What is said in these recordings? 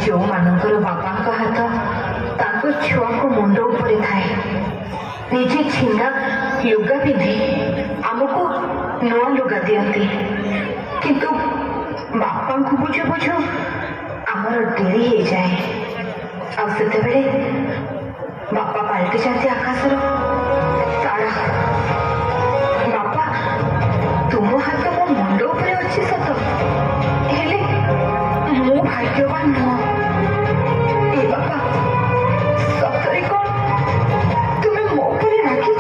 जो मानकर बापा हाथ ताको छुआ को मुंड उपरे थाए निजे छिंदा लुगा पिंधि आमको नुआ लुगा दियंती किंतु बापा को बुझु बुझु आमर डेरी हो जाए आते बापा पलटि जाती आकाशर तारा बापा तुम हाथ मो मुंड उपरे अच्छी सत हेले मो भाग्यवान नुह ए बापा सतरे कौन तुम्हें मो पर राखी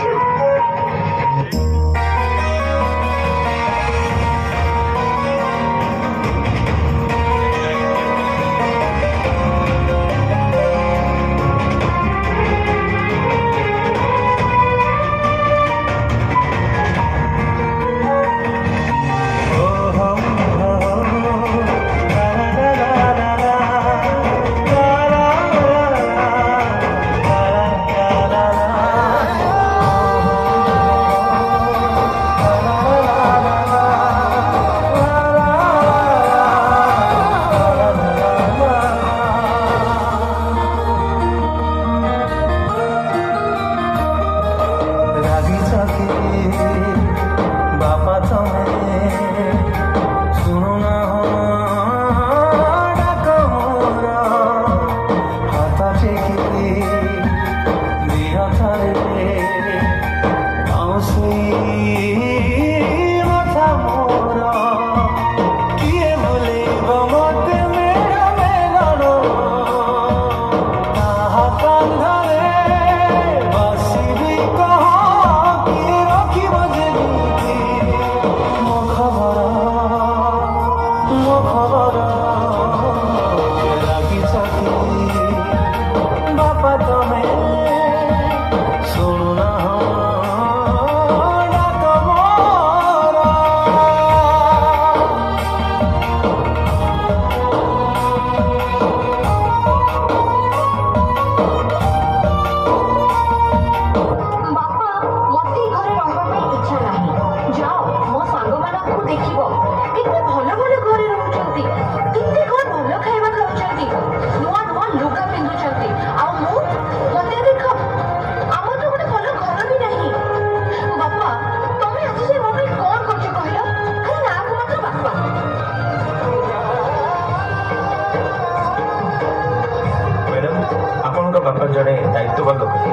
जड़े दायित्ववान लोक थे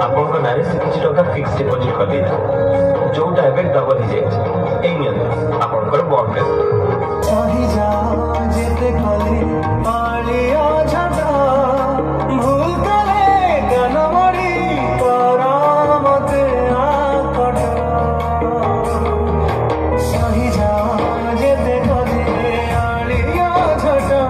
आपन नारे से किसी टका फिक्स डिपोजिट कर देता जोटा एबे डबल हो जाए एई नियन आपन कर बॉन्ड पे चाहि जाओ जेते खाली पालिया छटा भूल करे गनमड़ी करामते आकट चाहि जाओ जेते खाली आलिया छटा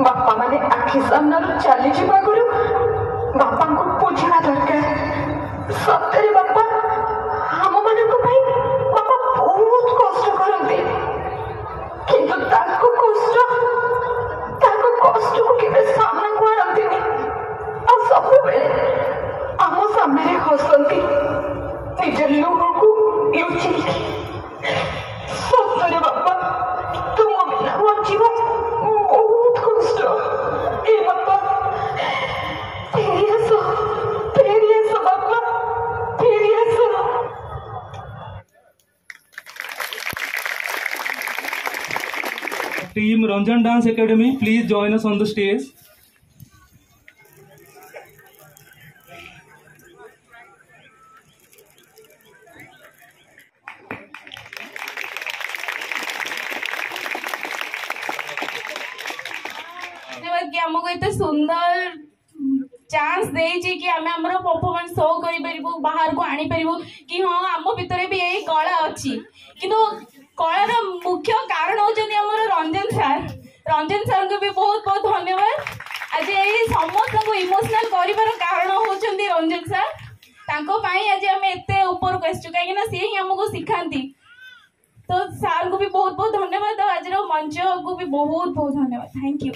बापा माने आखि सामना चली जावा गुरु बापा को बुझा दरकार सतरे बापा हम मान बापा बहुत कष्ट करते किंतु ताको कष्ट को केबे सामना को आनती आ सब बेले आम सामने हसती निज लुह को लुचि सतरे बापा तुम बिना बचिबा बहुत कष्ट ए बापा फेरी आसो बापा फेरी आसो Team Ranjan Dance Academy, please join us on the stage. हमको इतने सुंदर चांस देछि कि आमे हमरो परफॉर्मेंस शो करि परिबो बाहर को आनी परिबो कि हां आम भितरे भी यही कला अछि किंतु कलार मुख्य कारण होचନ୍ତି हमरो रंजन सर को भी बहुत बहुत धन्यवाद आज यही समस्त को इमोशनल करिवार कारण होचନ୍ତି रंजन सर तांको पाई आज हम एते ऊपर को आछू काहे ना से ही हमको सिखांती तो सर को भी बहुत बहुत धन्यवाद आज मंच को भी बहुत बहुत धन्यवाद थैंक यू